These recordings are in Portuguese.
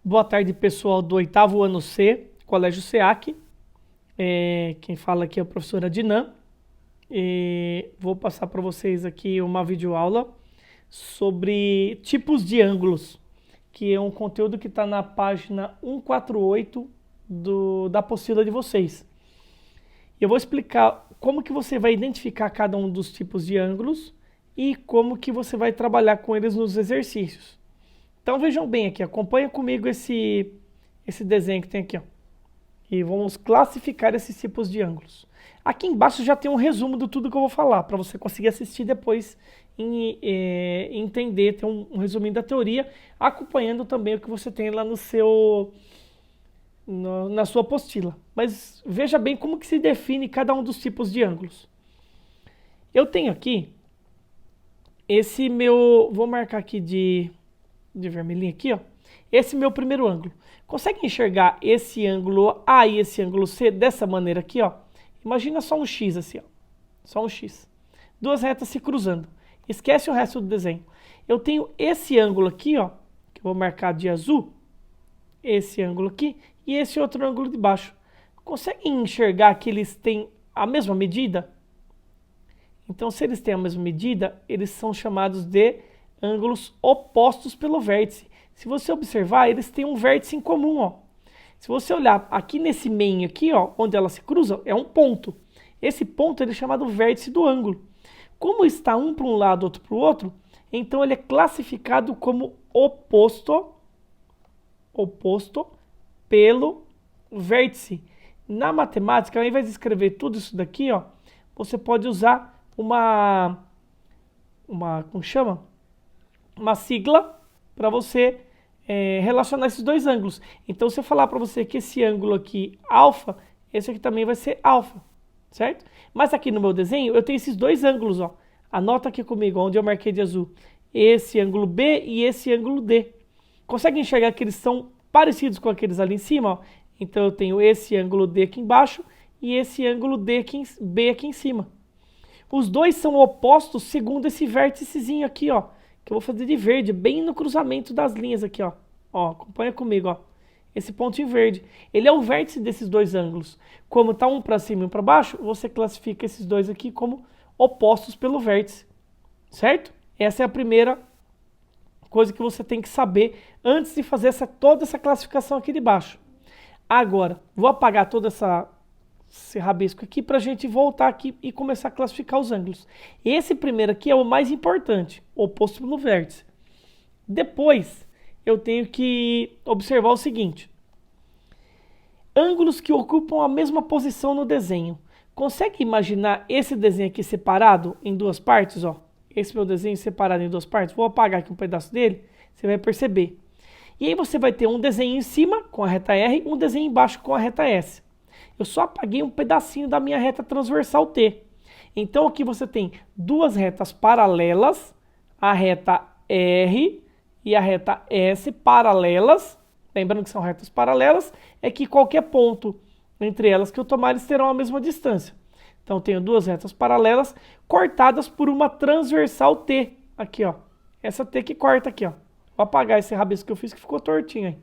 Boa tarde, pessoal do oitavo ano C, Colégio SEAC. Quem fala aqui é a professora Dinan. Vou passar para vocês aqui uma videoaula sobre tipos de ângulos, que é um conteúdo que está na página 148 da apostila de vocês. Eu vou explicar como que você vai identificar cada um dos tipos de ângulos e como que você vai trabalhar com eles nos exercícios. Então vejam bem aqui, acompanha comigo esse desenho que tem aqui, ó. E vamos classificar esses tipos de ângulos. Aqui embaixo já tem um resumo de tudo que eu vou falar, para você conseguir assistir depois e entender, ter um resuminho da teoria, acompanhando também o que você tem lá na sua apostila. Mas veja bem como que se define cada um dos tipos de ângulos. Eu tenho aqui esse meu, vou marcar aqui de vermelhinho aqui, ó. Esse meu primeiro ângulo. Consegue enxergar esse ângulo A e esse ângulo C dessa maneira aqui, ó? Imagina só um X assim, ó. Só um X. Duas retas se cruzando. Esquece o resto do desenho. Eu tenho esse ângulo aqui, ó, que eu vou marcar de azul. Esse ângulo aqui e esse outro ângulo de baixo. Consegue enxergar que eles têm a mesma medida? Então, se eles têm a mesma medida, eles são chamados de ângulos opostos pelo vértice. Se você observar, eles têm um vértice em comum, ó. Se você olhar aqui nesse meio aqui, ó, onde elas se cruzam, é um ponto. Esse ponto ele é chamado vértice do ângulo. Como está um para um lado, outro para o outro, então ele é classificado como oposto pelo vértice. Na matemática, ao invés de escrever tudo isso daqui, ó, você pode usar como chama? Uma sigla para você relacionar esses dois ângulos. Então, se eu falar para você que esse ângulo aqui, alfa, esse aqui também vai ser alfa, certo? Mas aqui no meu desenho, eu tenho esses dois ângulos, ó. Anota aqui comigo, onde eu marquei de azul. Esse ângulo B e esse ângulo D. Consegue enxergar que eles são parecidos com aqueles ali em cima, ó? Então, eu tenho esse ângulo D aqui embaixo e esse ângulo B aqui em cima. Os dois são opostos segundo esse vérticezinho aqui, ó, que eu vou fazer de verde, bem no cruzamento das linhas aqui, ó. Ó, acompanha comigo, ó. Esse pontinho verde, ele é o vértice desses dois ângulos. Como tá um para cima e um para baixo, você classifica esses dois aqui como opostos pelo vértice, certo? Essa é a primeira coisa que você tem que saber antes de fazer toda essa classificação aqui de baixo. Agora, vou apagar toda esse rabisco aqui para a gente voltar aqui e começar a classificar os ângulos. Esse primeiro aqui é o mais importante, oposto pelo vértice. Depois, eu tenho que observar o seguinte. Ângulos que ocupam a mesma posição no desenho. Consegue imaginar esse desenho aqui separado em duas partes? Ó? Esse meu desenho separado em duas partes. Vou apagar aqui um pedaço dele, você vai perceber. E aí você vai ter um desenho em cima com a reta R e um desenho embaixo com a reta S. Eu só apaguei um pedacinho da minha reta transversal T. Então aqui você tem duas retas paralelas, a reta R e a reta S paralelas. Lembrando que são retas paralelas, é que qualquer ponto entre elas que eu tomar, eles terão a mesma distância. Então eu tenho duas retas paralelas cortadas por uma transversal T. Aqui, ó. Essa T que corta aqui, ó. Vou apagar esse rabisco que eu fiz que ficou tortinho aí.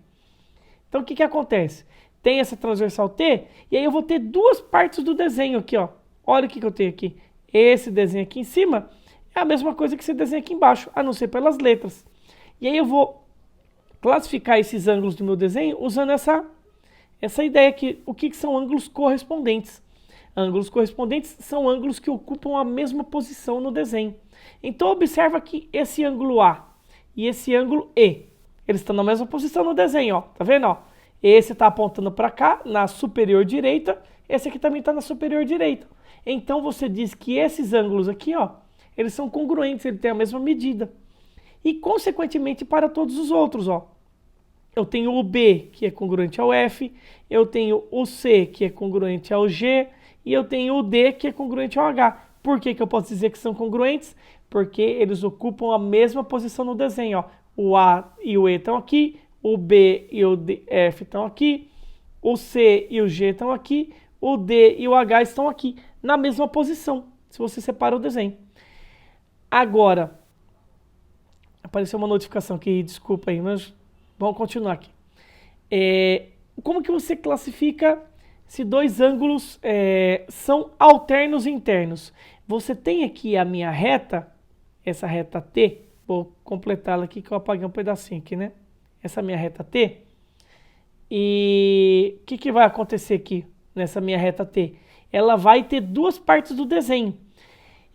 Então o que acontece? Tem essa transversal T, e aí eu vou ter duas partes do desenho aqui, ó. Olha o que eu tenho aqui. Esse desenho aqui em cima é a mesma coisa que esse desenho aqui embaixo, a não ser pelas letras. E aí eu vou classificar esses ângulos do meu desenho usando essa ideia aqui. O que são ângulos correspondentes? Ângulos correspondentes são ângulos que ocupam a mesma posição no desenho. Então observa que esse ângulo A e esse ângulo E, eles estão na mesma posição no desenho, ó. Tá vendo, ó? Esse está apontando para cá, na superior direita. Esse aqui também está na superior direita. Então você diz que esses ângulos aqui, ó, eles são congruentes, eles têm a mesma medida. E consequentemente para todos os outros, ó. Eu tenho o B, que é congruente ao F. Eu tenho o C, que é congruente ao G. E eu tenho o D, que é congruente ao H. Por que eu posso dizer que são congruentes? Porque eles ocupam a mesma posição no desenho, ó. O A e o E estão aqui. O B e o F estão aqui, o C e o G estão aqui, o D e o H estão aqui, na mesma posição, se você separa o desenho. Agora, apareceu uma notificação aqui, desculpa aí, mas vamos continuar aqui. Como que você classifica se dois ângulos são alternos internos? Você tem aqui a minha reta, essa reta T, vou completá-la aqui que eu apaguei um pedacinho aqui, né? Essa minha reta T. E o que vai acontecer aqui nessa minha reta T? Ela vai ter duas partes do desenho.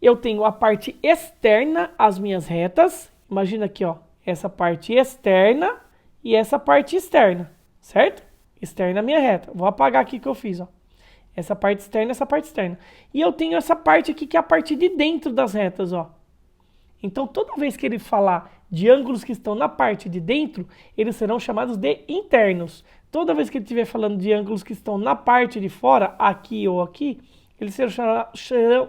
Eu tenho a parte externa, as minhas retas. Imagina aqui, ó, essa parte externa e essa parte externa, certo? Externa a minha reta. Vou apagar aqui que eu fiz, ó. Essa parte externa, essa parte externa. E eu tenho essa parte aqui que é a parte de dentro das retas, ó. Então, toda vez que ele falar de ângulos que estão na parte de dentro, eles serão chamados de internos. Toda vez que ele estiver falando de ângulos que estão na parte de fora, aqui ou aqui, eles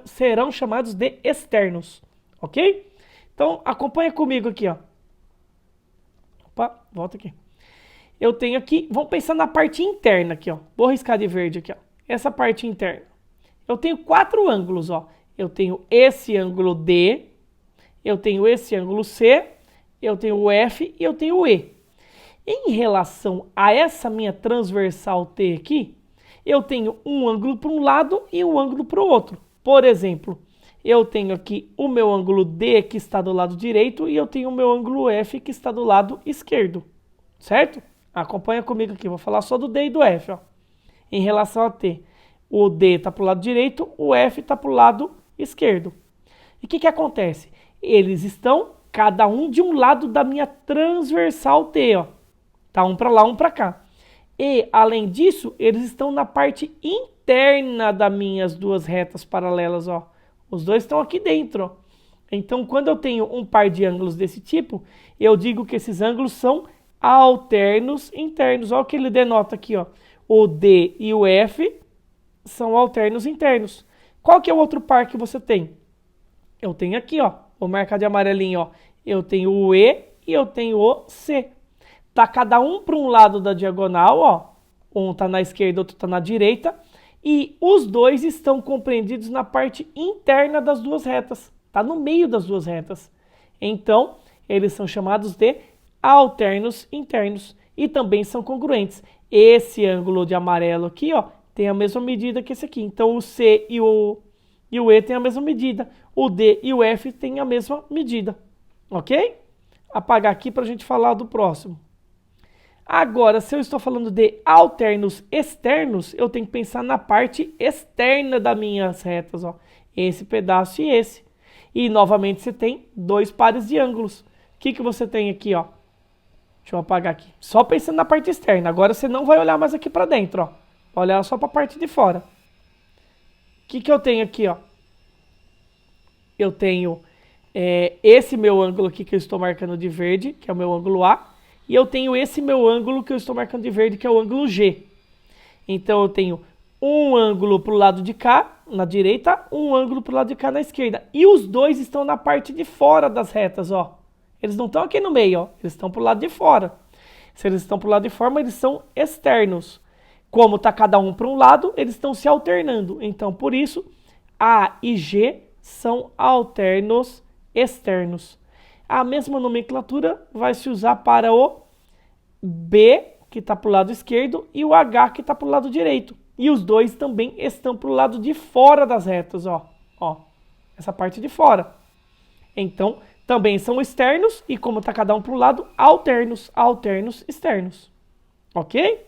serão chamados de externos, ok? Então, acompanha comigo aqui, ó. Opa, volta aqui. Eu tenho aqui, vamos pensar na parte interna aqui, ó. Vou riscar de verde aqui, ó. Essa parte interna. Eu tenho 4 ângulos, ó. Eu tenho esse ângulo D, eu tenho esse ângulo C, eu tenho o F e eu tenho o E. Em relação a essa minha transversal T aqui, eu tenho um ângulo para um lado e um ângulo para o outro. Por exemplo, eu tenho aqui o meu ângulo D que está do lado direito e eu tenho o meu ângulo F que está do lado esquerdo, certo? Acompanha comigo aqui, vou falar só do D e do F, ó. Em relação a T, o D está para o lado direito, o F está para o lado esquerdo. E o que acontece? Eles estão, cada um de um lado da minha transversal T, ó. Tá um para lá, um para cá. E, além disso, eles estão na parte interna das minhas duas retas paralelas, ó. Os dois estão aqui dentro, ó. Então, quando eu tenho um par de ângulos desse tipo, eu digo que esses ângulos são alternos internos. Olha o que ele denota aqui, ó. O D e o F são alternos internos. Qual que é o outro par que você tem? Eu tenho aqui, ó. Vou marcar de amarelinho, ó. Eu tenho o E e eu tenho o C. Tá cada um para um lado da diagonal, ó. Um tá na esquerda, outro tá na direita. E os dois estão compreendidos na parte interna das duas retas. Tá no meio das duas retas. Então, eles são chamados de alternos internos. E também são congruentes. Esse ângulo de amarelo aqui, ó, tem a mesma medida que esse aqui. Então, o C e o E tem a mesma medida. O D e o F têm a mesma medida. Ok? Apagar aqui para a gente falar do próximo. Agora, se eu estou falando de alternos externos, eu tenho que pensar na parte externa das minhas retas, ó. Esse pedaço e esse. E, novamente, você tem dois pares de ângulos. O que você tem aqui, ó? Deixa eu apagar aqui. Só pensando na parte externa. Agora você não vai olhar mais aqui para dentro, ó. Vai olhar só para a parte de fora. O que eu tenho aqui, ó? Eu tenho esse meu ângulo aqui que eu estou marcando de verde, que é o meu ângulo A. E eu tenho esse meu ângulo que eu estou marcando de verde, que é o ângulo G. Então eu tenho um ângulo para o lado de cá, na direita, um ângulo para o lado de cá, na esquerda. E os dois estão na parte de fora das retas, ó. Eles não estão aqui no meio, ó. Eles estão para o lado de fora. Se eles estão para o lado de fora, eles são externos. Como está cada um para um lado, eles estão se alternando. Então, por isso, A e G são alternos externos. A mesma nomenclatura vai se usar para o B, que está para o lado esquerdo, e o H, que está para o lado direito. E os dois também estão para o lado de fora das retas, ó. Ó, essa parte de fora. Então, também são externos, e como está cada um para o lado, alternos, alternos externos. Ok?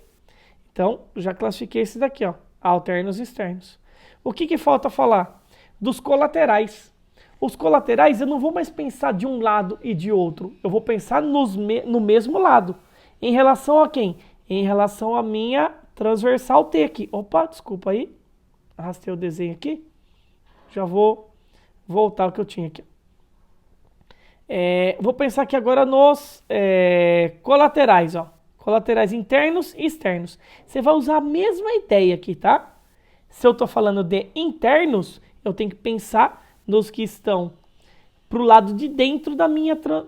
Então, já classifiquei esse daqui, ó, alternos externos. O que falta falar? Dos colaterais. Os colaterais eu não vou mais pensar de um lado e de outro. Eu vou pensar no mesmo lado. Em relação a quem? Em relação à minha transversal T aqui. Opa, desculpa aí. Arrastei o desenho aqui. Já vou voltar ao que eu tinha aqui. Vou pensar aqui agora nos colaterais, ó. Colaterais internos e externos. Você vai usar a mesma ideia aqui, tá? Se eu estou falando de internos, eu tenho que pensar nos que estão para o lado de dentro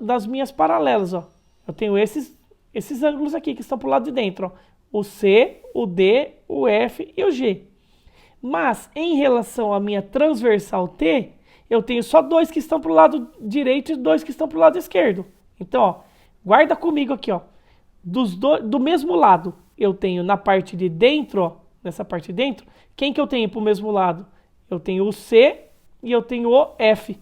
das minhas paralelas, ó. Eu tenho esses ângulos aqui que estão para o lado de dentro, ó. O C, o D, o F e o G. Mas, em relação à minha transversal T, eu tenho só dois que estão para o lado direito e dois que estão para o lado esquerdo. Então, ó, guarda comigo aqui, ó. do mesmo lado, eu tenho na parte de dentro, ó, nessa parte de dentro, quem que eu tenho para o mesmo lado? Eu tenho o C e eu tenho o F.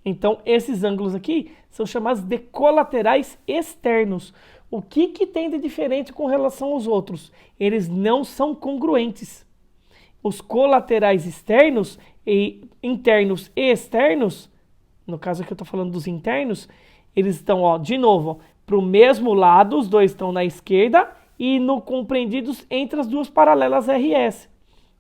Então, esses ângulos aqui são chamados de colaterais externos. O que tem de diferente com relação aos outros? Eles não são congruentes. Os colaterais externos, internos e externos, no caso aqui eu estou falando dos internos, eles estão, ó, de novo, para o mesmo lado, os dois estão na esquerda e compreendidos entre as duas paralelas RS.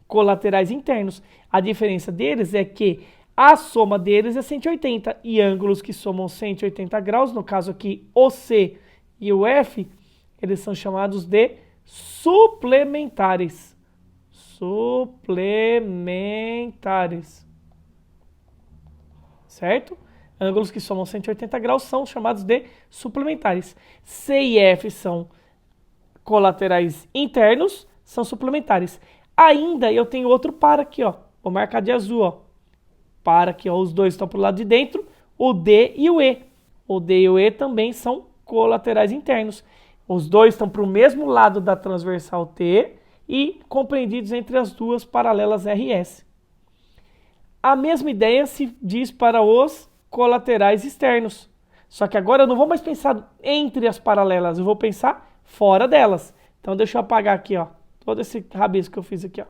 Colaterais internos. A diferença deles é que a soma deles é 180 e ângulos que somam 180 graus, no caso aqui o C e o F, eles são chamados de suplementares. Suplementares. Certo? Ângulos que somam 180 graus são chamados de suplementares. C e F são colaterais internos, são suplementares. Ainda eu tenho outro par aqui, ó. Vou marcar de azul, ó. Par aqui, ó. Os dois estão para o lado de dentro, o D e o E. O D e o E também são colaterais internos. Os dois estão para o mesmo lado da transversal T e compreendidos entre as duas paralelas RS. A mesma ideia se diz para os colaterais externos. Só que agora eu não vou mais pensar entre as paralelas, eu vou pensar fora delas. Então deixa eu apagar aqui, ó, todo esse rabisco que eu fiz aqui, ó.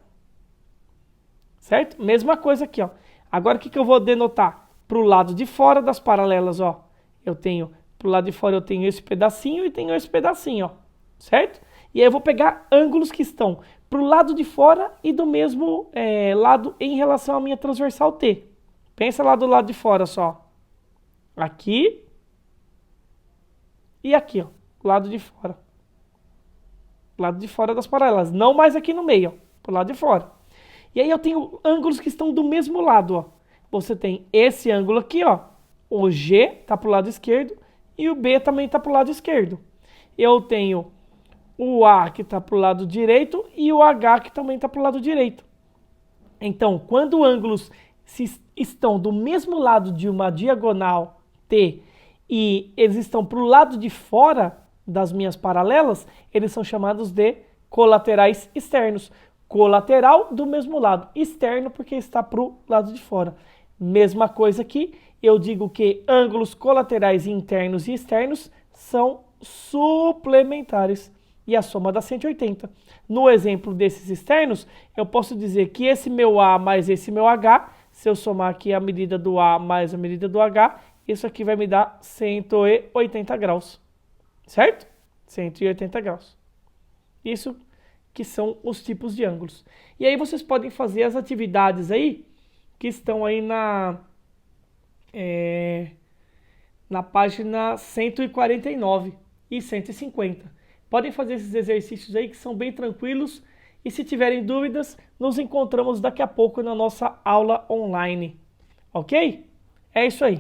Certo? Mesma coisa aqui, ó. Agora o que eu vou denotar? Para o lado de fora das paralelas, ó. Eu tenho, para o lado de fora eu tenho esse pedacinho e tenho esse pedacinho, ó. Certo? E aí eu vou pegar ângulos que estão para o lado de fora e do mesmo lado em relação à minha transversal T. Pensa lá do lado de fora só. Aqui e aqui, ó. Lado de fora. Lado de fora das paralelas. Não mais aqui no meio, ó. Pro lado de fora. E aí eu tenho ângulos que estão do mesmo lado, ó. Você tem esse ângulo aqui, ó. O G tá pro lado esquerdo e o B também tá pro lado esquerdo. Eu tenho o A que está para o lado direito e o H que também está para o lado direito. Então, quando ângulos estão do mesmo lado de uma diagonal T e eles estão para o lado de fora das minhas paralelas, eles são chamados de colaterais externos. Colateral do mesmo lado, externo porque está para o lado de fora. Mesma coisa aqui, eu digo que ângulos colaterais internos e externos são suplementares. E a soma dá 180. No exemplo desses externos, eu posso dizer que esse meu A mais esse meu H, se eu somar aqui a medida do A mais a medida do H, isso aqui vai me dar 180 graus. Certo? 180 graus. Isso que são os tipos de ângulos. E aí vocês podem fazer as atividades aí, que estão aí na página 149 e 150. Podem fazer esses exercícios aí que são bem tranquilos e se tiverem dúvidas, nos encontramos daqui a pouco na nossa aula online. Ok? É isso aí.